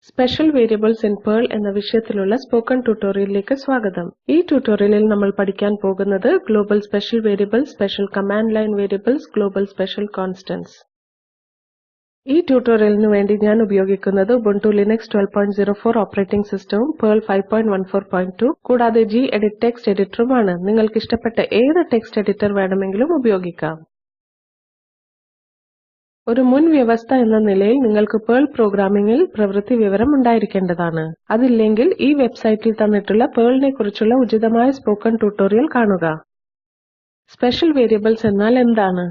Special Variables in PERL എന്ന വിഷയത്തിലുള്ള spoken ട്യൂട്ടോറിയലിലേക്ക് സ്വാഗതം. ഈ ട്യൂട്ടോറിയലിൽ നമ്മൾ പഠിക്കാൻ പോകുന്നത് Global Special Variables, Special Command Line Variables, Global Special Constants. ഈ ട്യൂട്ടോറിയലിനു വേണ്ടി ഞാൻ ഉപയോഗിക്കുന്നത് Ubuntu Linux 12.04 ഓപ്പറേറ്റിംഗ് സിസ്റ്റവും PERL 5.14.2 കൂടാതെ gedit ടെക്സ്റ്റ് എഡിറ്ററുമാണ്. നിങ്ങൾക്ക് ഇഷ്ടപ്പെട്ട ഏത് ടെക്സ്റ്റ് എഡിറ്റർ വേണമെങ്കിലും ഉപയോഗിക്കാം. ഒരു മുൻ വ്യവസ്ഥ എന്ന നിലയിൽ നിങ്ങൾക്ക് PERL പ്രോഗ്രാമിംഗിൽ പ്രവൃത്തി വിവരം ഉണ്ടായിരിക്കേണ്ടതാണ്. അതില്ലെങ്കിൽ ഈ വെബ്സൈറ്റിൽ തന്നിട്ടുള്ള PERLനെ കുറിച്ചുള്ള ഉചിതമായ സ്പോക്കൺ ട്യൂട്ടോറിയൽ കാണുക. സ്പെഷ്യൽ വേരിയബിൾസ് എന്നാൽ എന്താണ്?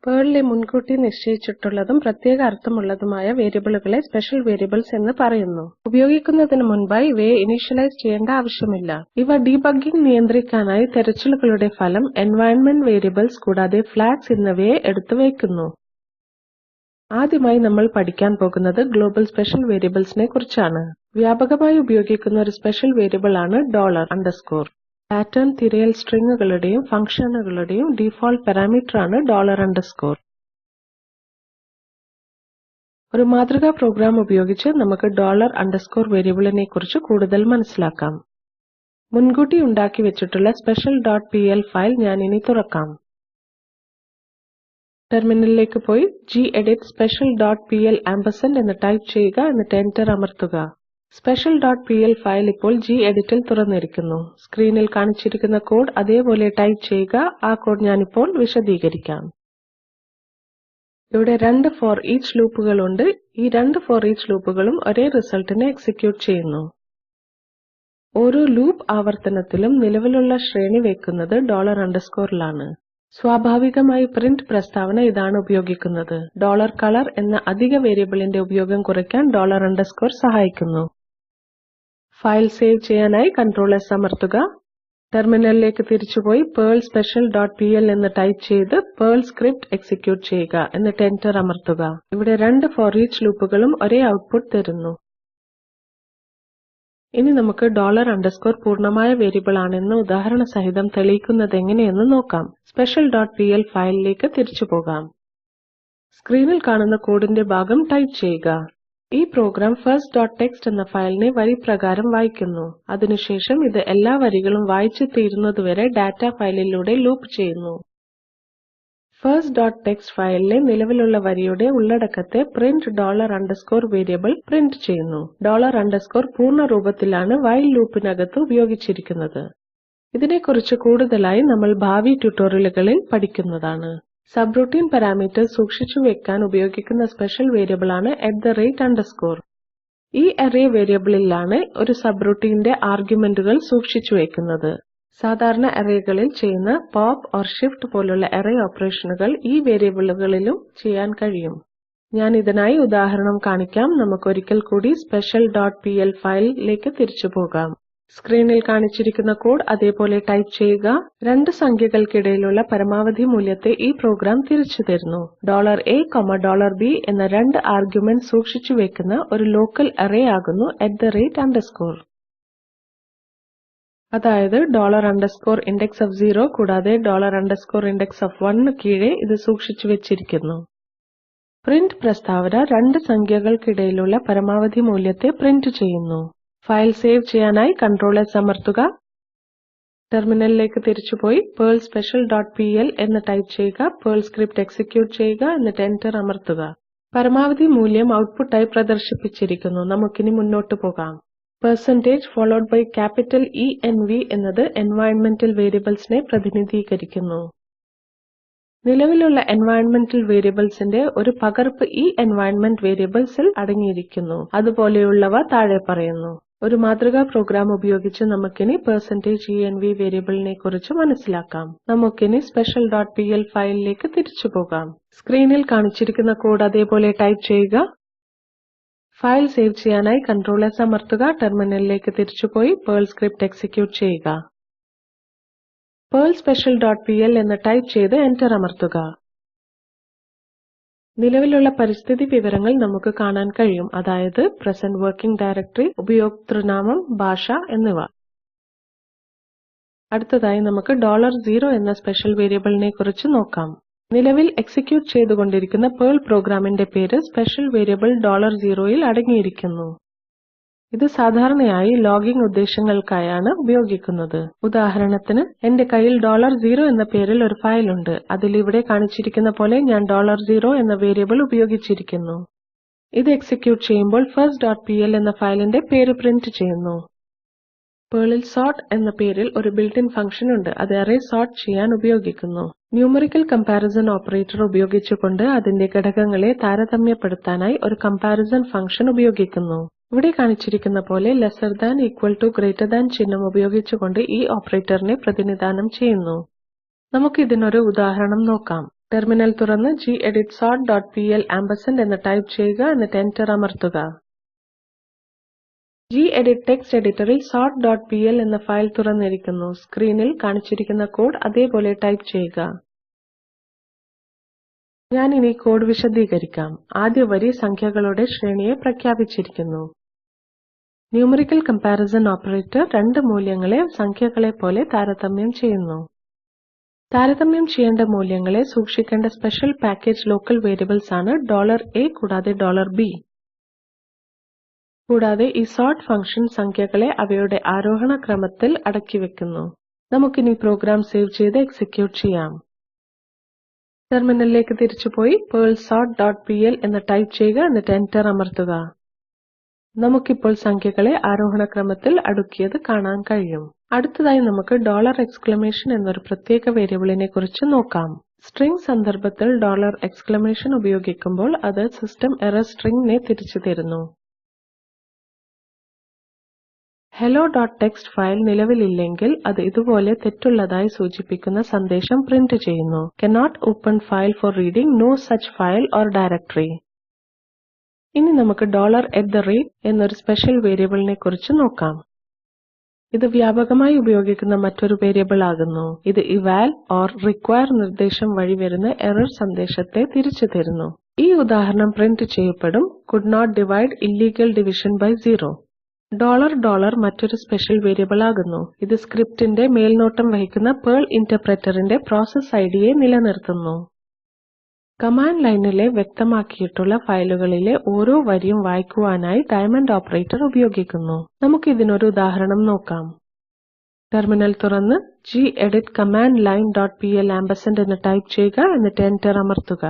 PERLലെ മുൻകൂട്ടി നിശ്ചയിച്ചിട്ടുള്ളതും പ്രത്യേക അർത്ഥമുള്ളതുമായ വേരിയബിളുകളെ സ്പെഷ്യൽ വേരിയബിൾസ് എന്ന് പറയുന്നു. ഉപയോഗിക്കുന്നതിന് മുൻപായി ഇവയെ ഇനീഷ്യലൈസ് ചെയ്യേണ്ട ആവശ്യമില്ല. ഇവ ഡീബഗ്ഗിംഗ് നിയന്ത്രിക്കാനായി തെരച്ചിലുകളുടെ ഫലം, എൻവയൺമെന്റ് വേരിയബിൾസ് കൂടാതെ ഫ്ലാഗ്സ് എന്നിവയെ എടുത്തുവയ്ക്കുന്നു. ആദ്യമായി നമ്മൾ പഠിക്കാൻ പോകുന്നത് ഗ്ലോബൽ സ്പെഷ്യൽ വേരിയബിൾസിനെ കുറിച്ചാണ്. വ്യാപകമായി ഉപയോഗിക്കുന്ന ഒരു സ്പെഷ്യൽ വേരിയബിൾ ആണ് $_. പാറ്റേൺ തിരയൽ സ്ട്രിംഗുകളുടെയും ഫംഗ്ഷനുകളുടെയും ഡിഫോൾട്ട് പാരാമീറ്റർ ആണ് $_. ഒരു മാതൃകാ പ്രോഗ്രാം ഉപയോഗിച്ച് നമുക്ക് $_ വേരിയബിളിനെ കുറിച്ച് കൂടുതൽ മനസ്സിലാക്കാം. മുൻകൂട്ടി ഉണ്ടാക്കി വെച്ചിട്ടുള്ള special.pl ഫയൽ ഞാൻ ഇനി തുറക്കാം. ടെർമിനലിലേക്ക് പോയി gedit special.pl ആമ്പർസാൻഡ് എന്ന് ടൈപ്പ് ചെയ്യുക, എന്നിട്ട് എന്റർ അമർത്തുക. special.pl ഫയൽ ഇപ്പോൾ geditൽ തുറന്നിരിക്കുന്നു. സ്ക്രീനിൽ കാണിച്ചിരിക്കുന്ന കോഡ് അതേപോലെ ടൈപ്പ് ചെയ്യുക. ആ കോഡ് ഞാനിപ്പോൾ വിശദീകരിക്കാം. ഇവിടെ രണ്ട് ഫോർ ഈച്ച് ലൂപ്പുകളുണ്ട്. ഈ രണ്ട് ഫോർ ഈച്ച് ലൂപ്പുകളും ഒരേ റിസൾട്ടിനെ എക്സിക്യൂട്ട് ചെയ്യുന്നു. ഓരോ ലൂപ്പ് ആവർത്തനത്തിലും നിലവിലുള്ള ശ്രേണി വെക്കുന്നത് $_ലാണ്. സ്വാഭാവികമായി പ്രിന്റ് പ്രസ്താവന ഇതാണ് ഉപയോഗിക്കുന്നത്. $color എന്ന അധിക വേരിയബിളിന്റെ ഉപയോഗം കുറയ്ക്കാൻ $_ സഹായിക്കുന്നു. ഫയൽ സേവ് ചെയ്യാനായി Ctrl+S അമർത്തുക. ടെർമിനലിലേക്ക് തിരിച്ചുപോയി PERL special.pl എന്ന് ടൈപ്പ് ചെയ്ത് PERL സ്ക്രിപ്റ്റ് എക്സിക്യൂട്ട് ചെയ്യുക, എന്നിട്ട് എന്റർ അമർത്തുക. ഇവിടെ രണ്ട് ഫോർ ഈച്ച് ലൂപ്പുകളും ഒരേ ഔട്ട്പുട്ട് തരുന്നു. ഇനി നമുക്ക് $_ പൂർണ്ണമായ വേരിയബിൾ ആണെന്ന് ഉദാഹരണ സഹിതം തെളിയിക്കുന്നതെങ്ങനെയെന്ന് നോക്കാം. special.pl ഫയലിലേക്ക് തിരിച്ചു പോകാം. സ്ക്രീനിൽ കാണുന്ന കോഡിന്റെ ഭാഗം ടൈപ്പ് ചെയ്യുക. ഈ പ്രോഗ്രാം first.txt എന്ന ഫയലിനെ വരി പ്രകാരം വായിക്കുന്നു. അതിനുശേഷം ഇത് എല്ലാ വരികളും വായിച്ചു തീരുന്നതുവരെ ഡാറ്റ ഫയലിലൂടെ ലൂപ്പ് ചെയ്യുന്നു. first.txt ഫയലിലെ നിലവിലുള്ള വരിയുടെ ഉള്ളടക്കത്തെ print $_ വേരിയബിൾ പ്രിന്റ് ചെയ്യുന്നു. $_ പൂർണ്ണ രൂപത്തിലാണ് വൈൽ ലൂപ്പിനകത്ത് ഉപയോഗിച്ചിരിക്കുന്നത്. ഇതിനെക്കുറിച്ച് കൂടുതലായി നമ്മൾ ഭാവി ട്യൂട്ടോറിയലുകളിൽ പഠിക്കുന്നതാണ്. സബ്റൂട്ടീൻ പാരാമീറ്റർ സൂക്ഷിച്ചു വെക്കാൻ ഉപയോഗിക്കുന്ന സ്പെഷ്യൽ വേരിയബിൾ ആണ് @_. ഈ അറേ വേരിയബിളിലാണ് ഒരു സബ്റൂട്ടീന്റെ ആർഗ്യുമെന്റുകൾ സൂക്ഷിച്ചു വെക്കുന്നത്. സാധാരണ അറേകളിൽ ചെയ്യുന്ന പോപ്പ് ഓർ ഷിഫ്റ്റ് പോലുള്ള അറേ ഓപ്പറേഷനുകൾ ഈ വേരിയബിളുകളിലും ചെയ്യാൻ കഴിയും. ഞാൻ ഇതിനായി ഉദാഹരണം കാണിക്കാം. നമുക്ക് ഒരിക്കൽ കൂടി special.pl ഫയലിലേക്ക് തിരിച്ചു പോകാം. സ്ക്രീനിൽ കാണിച്ചിരിക്കുന്ന കോഡ് അതേപോലെ ടൈപ്പ് ചെയ്യുക. രണ്ട് സംഖ്യകൾക്കിടയിലുള്ള പരമാവധി മൂല്യത്തെ ഈ പ്രോഗ്രാം തിരിച്ചു തരുന്നു. $A, $B എന്ന രണ്ട് ആർഗ്യുമെന്റ് സൂക്ഷിച്ചു വെക്കുന്ന ഒരു ലോക്കൽ അറേ ആകുന്നു @_. അതായത് $_ index of 0 കൂടാതെ $_ index of 1 കീഴെ ഇത് സൂക്ഷിച്ചു വെച്ചിരിക്കുന്നു. പ്രിന്റ് പ്രസ്താവന രണ്ട് സംഖ്യകൾക്കിടയിലുള്ള പരമാവധി മൂല്യത്തെ പ്രിന്റ് ചെയ്യുന്നു. ഫയൽ സേവ് ചെയ്യാനായി Ctrl+S അമർത്തുക. ടെർമിനലിലേക്ക് തിരിച്ചുപോയി PERL special.pl എന്ന് ടൈപ്പ് ചെയ്യുക, PERL സ്ക്രിപ്റ്റ് എക്സിക്യൂട്ട് ചെയ്യുക, എന്നിട്ട് എന്റർ അമർത്തുക. പരമാവധി മൂല്യം ഔട്ട്പുട്ടായി പ്രദർശിപ്പിച്ചിരിക്കുന്നു. നമുക്കിനി മുന്നോട്ട് പോകാം. %E_NV എന്നത് എൻവയൺമെന്റൽ വേരിയബിൾസിനെ പ്രതിനിധീകരിക്കുന്നു. നിലവിലുള്ള എൻവയൺമെന്റൽ വേരിയബിൾസിന്റെ ഒരു പകർപ്പ് ഈ എൻവയൺമെന്റ് വേരിയബിൾസിൽ അടങ്ങിയിരിക്കുന്നു. അതുപോലെയുള്ളവ താഴെ പറയുന്നു. ഒരു മാതൃകാ പ്രോഗ്രാം ഉപയോഗിച്ച് നമുക്കിനി %env വേരിയബിളിനെ കുറിച്ച് മനസ്സിലാക്കാം. നമുക്കിനി special.pl ഫയലിലേക്ക് തിരിച്ചു പോകാം. സ്ക്രീനിൽ കാണിച്ചിരിക്കുന്ന കോഡ് അതേപോലെ ടൈപ്പ് ചെയ്യുക. ഫയൽ സേവ് ചെയ്യാനായി Ctrl+S അമർത്തുക. ടെർമിനലിലേക്ക് തിരിച്ചുപോയി PERL സ്ക്രിപ്റ്റ് എക്സിക്യൂട്ട് ചെയ്യുക. PERL special.pl എന്ന് ടൈപ്പ് ചെയ്ത് എന്റർ അമർത്തുക. നിലവിലുള്ള പരിസ്ഥിതി വിവരങ്ങൾ നമുക്ക് കാണാൻ കഴിയും. അതായത് പ്രസന്റ് വർക്കിംഗ് ഡയറക്ടറി, ഉപയോക്തൃനാമം, ഭാഷ എന്നിവ. അടുത്തതായി നമുക്ക് $0 എന്ന സ്പെഷ്യൽ വേരിയബിളിനെ കുറിച്ച് നോക്കാം. നിലവിൽ എക്സിക്യൂട്ട് ചെയ്തുകൊണ്ടിരിക്കുന്ന PERL പ്രോഗ്രാമിന്റെ പേര് സ്പെഷ്യൽ വേരിയബിൾ $0ൽ അടങ്ങിയിരിക്കുന്നു. ഇത് സാധാരണയായി ലോഗിംഗ് ഉദ്ദേശങ്ങൾക്കായാണ് ഉപയോഗിക്കുന്നത്. ഉദാഹരണത്തിന്, എന്റെ കയ്യിൽ $0 എന്ന പേരിൽ ഒരു ഫയൽ ഉണ്ട്. അതിൽ ഇവിടെ കാണിച്ചിരിക്കുന്ന പോലെ ഞാൻ $0 എന്ന വേരിയബിൾ ഉപയോഗിച്ചിരിക്കുന്നു. ഇത് എക്സിക്യൂട്ട് ചെയ്യുമ്പോൾ first.pl എന്ന ഫയലിന്റെ പേര് പ്രിന്റ് ചെയ്യുന്നു. PERLൽ സോർട്ട് എന്ന പേരിൽ ഒരു ബിൽറ്റ് ഇൻ ഫംഗ്ഷൻ ഉണ്ട്. അത് അറേ സോർട്ട് ചെയ്യാൻ ഉപയോഗിക്കുന്നു. ന്യൂമറിക്കൽ കമ്പാരിസൺ ഓപ്പറേറ്റർ ഉപയോഗിച്ചുകൊണ്ട് അതിന്റെ ഘടകങ്ങളെ താരതമ്യപ്പെടുത്താനായി ഒരു കമ്പാരിസൺ ഫംഗ്ഷൻ ഉപയോഗിക്കുന്നു. ഇവിടെ കാണിച്ചിരിക്കുന്ന പോലെ lesser than, equal to, greater than ചിഹ്നം ഉപയോഗിച്ചുകൊണ്ട് ഈ ഓപ്പറേറ്ററിനെ പ്രതിനിധാനം ചെയ്യുന്നു. നമുക്ക് ഇതിനൊരു ഉദാഹരണം നോക്കാം. ടെർമിനൽ തുറന്ന് gedit sort.pl എന്ന് ടൈപ്പ് ചെയ്യുക, എന്നിട്ട് എന്റർ അമർത്തുക. gedit ടെക്സ്റ്റ് എഡിറ്ററിൽ sort.pl എന്ന ഫയൽ തുറന്നിരിക്കുന്നു. സ്ക്രീനിൽ കാണിച്ചിരിക്കുന്ന കോഡ് അതേപോലെ ടൈപ്പ് ചെയ്യുക. ഞാൻ ഇനി കോഡ് വിശദീകരിക്കാം. ആദ്യ വരി സംഖ്യകളുടെ ശ്രേണിയെ പ്രഖ്യാപിച്ചിരിക്കുന്നു. ന്യൂമറിക്കൽ കമ്പാരിസൺ ഓപ്പറേറ്റർ രണ്ട് മൂല്യങ്ങളെ സംഖ്യകളെ പോലെ താരതമ്യം ചെയ്യുന്നു. താരതമ്യം ചെയ്യേണ്ട മൂല്യങ്ങളെ സൂക്ഷിക്കേണ്ട സ്പെഷ്യൽ പാക്കേജ് ലോക്കൽ വേരിയബിൾസ് ആണ് $A കൂടാതെ $B. കൂടാതെ ഈ സോർട്ട് ഫംഗ്ഷൻ സംഖ്യകളെ അവയുടെ ആരോഹണ ക്രമത്തിൽ അടുക്കി വെക്കുന്നു. നമുക്കിനി പ്രോഗ്രാം സേവ് ചെയ്ത് എക്സിക്യൂട്ട് ചെയ്യാം. ടെർമിനലിലേക്ക് തിരിച്ചുപോയി PERL sort.pl എന്ന് ടൈപ്പ് ചെയ്യുക, എന്നിട്ട് എന്റർ അമർത്തുക. നമുക്കിപ്പോൾ സംഖ്യകളെ ആരോഹണ ക്രമത്തിൽ അടുക്കിയത് കാണാൻ കഴിയും. അടുത്തതായി നമുക്ക് $! എന്നൊരു പ്രത്യേക വേരിയബിളിനെ കുറിച്ച് നോക്കാം. സ്ട്രിംഗ് സന്ദർഭത്തിൽ $! ഉപയോഗിക്കുമ്പോൾ അത് സിസ്റ്റം എറർ സ്ട്രിംഗിനെ തിരിച്ചു തരുന്നു. hello.txt ഫയൽ നിലവിലില്ലെങ്കിൽ അത് ഇതുപോലെ തെറ്റുള്ളതായി സൂചിപ്പിക്കുന്ന സന്ദേശം പ്രിന്റ് ചെയ്യുന്നു. cannot open file for reading, no such file or directory. ഇനി നമുക്ക് $@ എന്നൊരു സ്പെഷ്യൽ വേരിയബിളിനെ കുറിച്ച് നോക്കാം. ഇത് വ്യാപകമായി ഉപയോഗിക്കുന്ന മറ്റൊരു വേരിയബിൾ ആകുന്നു. ഇത് eval or require നിർദ്ദേശം വഴി വരുന്ന എറർ സന്ദേശത്തെ തിരിച്ചു തരുന്നു. ഈ ഉദാഹരണം പ്രിന്റ് ചെയ്യപ്പെടും: could not divide illegal division by 0. $$ മറ്റൊരു സ്പെഷ്യൽ വേരിയബിൾ ആകുന്നു. ഇത് സ്ക്രിപ്റ്റിന്റെ മേൽനോട്ടം വഹിക്കുന്ന PERL ഇന്റർപ്രറ്ററിന്റെ പ്രോസസ് ഐഡിയെ നിലനിർത്തുന്നു. കമാൻഡ് ലൈനിലെ വ്യക്തമാക്കിയിട്ടുള്ള ഫയലുകളിലെ ഓരോ വരിയും വായിക്കുവാനായി ഡയമണ്ട് ഓപ്പറേറ്റർ ഉപയോഗിക്കുന്നു. നമുക്ക് ഇതിനൊരു ഉദാഹരണം നോക്കാം. ടെർമിനൽ തുറന്ന് gedit commandline.pl എന്ന് ടൈപ്പ് ചെയ്യുക, എന്നിട്ട് എന്റർ അമർത്തുക.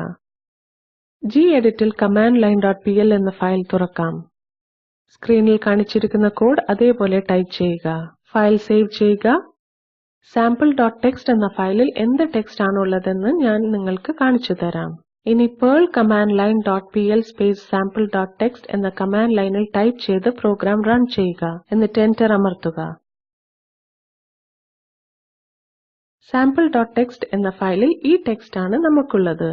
geditൽ commandline.pl എന്ന ഫയൽ തുറക്കാം. സ്ക്രീനിൽ കാണിച്ചിരിക്കുന്ന കോഡ് അതേപോലെ ടൈപ്പ് ചെയ്യുക. ഫയൽ സേവ് ചെയ്യുക. sample.txt എന്ന ഫയലിൽ എന്ത് ടെക്സ്റ്റ് ആണുള്ളതെന്ന് ഞാൻ നിങ്ങൾക്ക് കാണിച്ചു തരാം. ഇനി PERL commandline.pl sample.txt എന്ന കമാൻഡ് ലൈനിൽ ടൈപ്പ് ചെയ്ത് പ്രോഗ്രാം റൺ ചെയ്യുക, എന്നിട്ട് എന്റർ അമർത്തുക. sample.txt എന്ന ഫയലിൽ ഈ ടെക്സ്റ്റ് ആണ് നമുക്കുള്ളത്.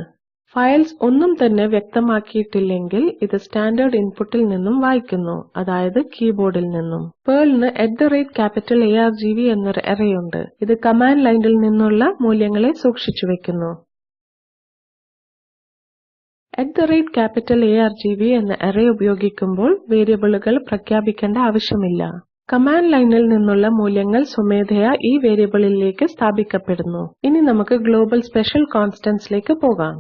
ഫയൽസ് ഒന്നും തന്നെ വ്യക്തമാക്കിയിട്ടില്ലെങ്കിൽ ഇത് സ്റ്റാൻഡേർഡ് ഇൻപുട്ടിൽ നിന്നും വായിക്കുന്നു, അതായത് കീബോർഡിൽ നിന്നും. PERLന് @argv എന്നൊരു അറേ ഉണ്ട്. ഇത് കമാൻഡ് ലൈനിൽ നിന്നുള്ള മൂല്യങ്ങളെ സൂക്ഷിച്ചു വെക്കുന്നു. @argv എന്ന അറേ ഉപയോഗിക്കുമ്പോൾ വേരിയബിളുകൾ പ്രഖ്യാപിക്കേണ്ട ആവശ്യമില്ല. കമാൻഡ് ലൈനിൽ നിന്നുള്ള മൂല്യങ്ങൾ സ്വമേധയാ ഈ വേരിയബിളിലേക്ക് സ്ഥാപിക്കപ്പെടുന്നു. ഇനി നമുക്ക് ഗ്ലോബൽ സ്പെഷ്യൽ കോൺസ്റ്റന്റ്സിലേക്ക് പോകാം.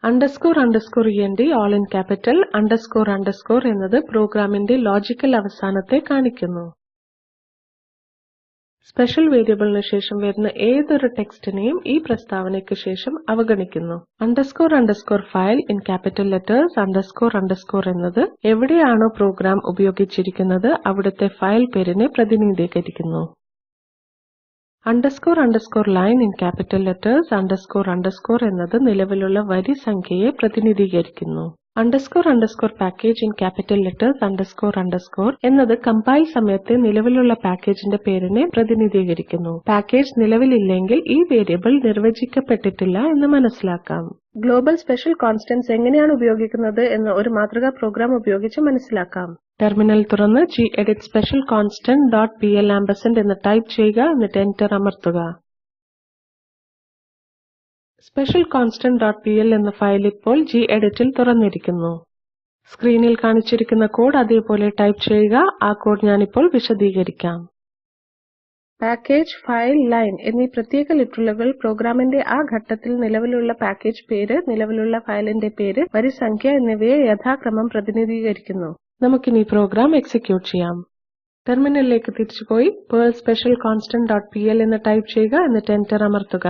__ent all in capital _ എന്നത് പ്രോഗ്രാമിന്റെ ലോജിക്കൽ അവസാനത്തെ കാണിക്കുന്നു. സ്പെഷ്യൽ വേരിയബിളിന് ശേഷം വരുന്ന ഏതൊരു ടെക്സ്റ്റിനെയും ഈ പ്രസ്താവനയ്ക്ക് ശേഷം അവഗണിക്കുന്നു. _ ഫയൽ in capital letters _ എന്നത് എവിടെയാണോ പ്രോഗ്രാം ഉപയോഗിച്ചിരിക്കുന്നത് അവിടുത്തെ ഫയൽ പേരിനെ പ്രതിനിധീകരിക്കുന്നു. __line in capital letters _ എന്നത് നിലവിലുള്ള വരി സംഖ്യയെ പ്രതിനിധീകരിക്കുന്നു. _ package in capital letters _ എന്നത് കമ്പൈൽ സമയത്തെ നിലവിലുള്ള പാക്കേജിന്റെ പേരിനെ പ്രതിനിധീകരിക്കുന്നു. പാക്കേജ് നിലവിലില്ലെങ്കിൽ ഈ വേരിയബിൾ നിർവചിക്കപ്പെട്ടിട്ടില്ല എന്ന് മനസ്സിലാക്കാം. ഗ്ലോബൽ സ്പെഷ്യൽ കോൺസ്റ്റന്റ്സ് എങ്ങനെയാണ് ഉപയോഗിക്കുന്നത് എന്ന് ഒരു മാതൃകാ പ്രോഗ്രാം ഉപയോഗിച്ച് മനസ്സിലാക്കാം. ടെർമിനൽ തുറന്ന് gedit specialconstant.pl എന്ന് ടൈപ്പ് ചെയ്യുക, എന്നിട്ട് എന്റർ അമർത്തുക. specialconstant.pl എന്ന ഫയൽ ഇപ്പോൾ geditൽ തുറന്നിരിക്കുന്നു. സ്ക്രീനിൽ കാണിച്ചിരിക്കുന്ന കോഡ് അതേപോലെ ടൈപ്പ് ചെയ്യുക. ആ കോഡ് ഞാനിപ്പോൾ വിശദീകരിക്കാം. പാക്കേജ്, ഫയൽ, ലൈൻ എന്നീ പ്രത്യേക ലിറ്ററലുകൾ പ്രോഗ്രാമിന്റെ ആ ഘട്ടത്തിൽ നിലവിലുള്ള പാക്കേജ് പേര്, നിലവിലുള്ള ഫയലിന്റെ പേര്, വരിസംഖ്യ എന്നിവയെ യഥാക്രമം പ്രതിനിധീകരിക്കുന്നു. നമുക്കിനി പ്രോഗ്രാം എക്സിക്യൂട്ട് ചെയ്യാം. ടെർമിനലിലേക്ക് തിരിച്ചുപോയി PERL special constant.pl എന്ന് ടൈപ്പ് ചെയ്യുക. എന്നിട്ട് എന്റർ അമർത്തുക.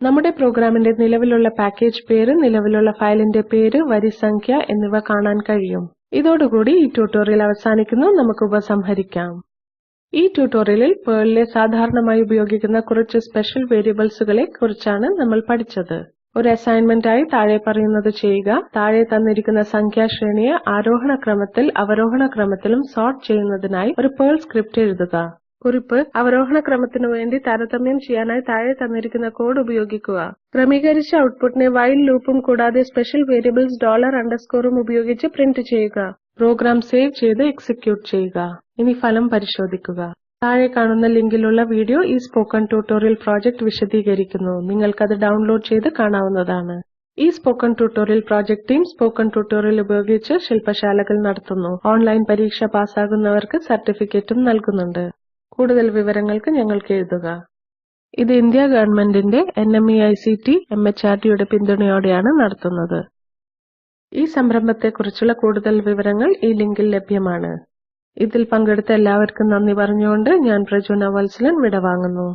നമ്മുടെ പ്രോഗ്രാമിന്റെ നിലവിലുള്ള പാക്കേജ് പേര്, നിലവിലുള്ള ഫയലിന്റെ പേര്, വരിസംഖ്യ എന്നിവ കാണാൻ കഴിയും. ഇതോടുകൂടി ഈ ട്യൂട്ടോറിയൽ അവസാനിക്കുന്നു. നമുക്ക് ഉപസംഹരിക്കാം. ഈ ട്യൂട്ടോറിയലിൽ PERLലെ സാധാരണമായി ഉപയോഗിക്കുന്ന കുറച്ച് സ്പെഷ്യൽ വേരിയബിൾസുകളെ കുറിച്ചാണ് നമ്മൾ പഠിച്ചത്. ഒരു അസൈൻമെന്റ് ആയി താഴെ പറയുന്നത് ചെയ്യുക. താഴെ തന്നിരിക്കുന്ന സംഖ്യാശ്രേണിയെ ആരോഹണ ക്രമത്തിൽ, അവരോഹണ ക്രമത്തിലും സോർട്ട് ചെയ്യുന്നതിനായി ഒരു PERL സ്ക്രിപ്റ്റ് എഴുതുക. കുറിപ്പ്: അവരോഹണ ക്രമത്തിനു വേണ്ടി താരതമ്യം ചെയ്യാനായി താഴെ തന്നിരിക്കുന്ന കോഡ് ഉപയോഗിക്കുക. ക്രമീകരിച്ച ഔട്ട്പുട്ടിനെ വൈൽ ലൂപ്പും കൂടാതെ സ്പെഷ്യൽ വേരിയബിൾസ് $_ ഉപയോഗിച്ച് പ്രിന്റ് ചെയ്യുക. പ്രോഗ്രാം സേവ് ചെയ്ത് എക്സിക്യൂട്ട് ചെയ്യുക. ഇനി ഫലം പരിശോധിക്കുക. താഴെ കാണുന്ന ലിങ്കിലുള്ള വീഡിയോ ഈ സ്പോക്കൺ ട്യൂട്ടോറിയൽ പ്രോജക്റ്റ് വിശദീകരിക്കുന്നു. നിങ്ങൾക്കത് ഡൗൺലോഡ് ചെയ്ത് കാണാവുന്നതാണ്. ഈ spoken tutorial project team spoken tutorial ഉപയോഗിച്ച് ശില്പശാലകൾ നടത്തുന്നു. ഓൺലൈൻ പരീക്ഷ പാസ്സാകുന്നവർക്ക് സർട്ടിഫിക്കറ്റും നൽകുന്നുണ്ട്. കൂടുതൽ വിവരങ്ങൾക്ക് ഞങ്ങൾക്ക് എഴുതുക. ഇത് ഇന്ത്യ ഗവൺമെന്റിന്റെ NMEICT MHRDയുടെ പിന്തുണയോടെയാണ് നടത്തുന്നത്. ഈ സംരംഭത്തെക്കുറിച്ചുള്ള കൂടുതൽ വിവരങ്ങൾ ഈ ലിങ്കിൽ ലഭ്യമാണ്. ഇതിൽ പങ്കെടുത്ത എല്ലാവർക്കും നന്ദി പറഞ്ഞുകൊണ്ട് ഞാൻ പ്രജുന വത്സലൻ വിടവാങ്ങുന്നു.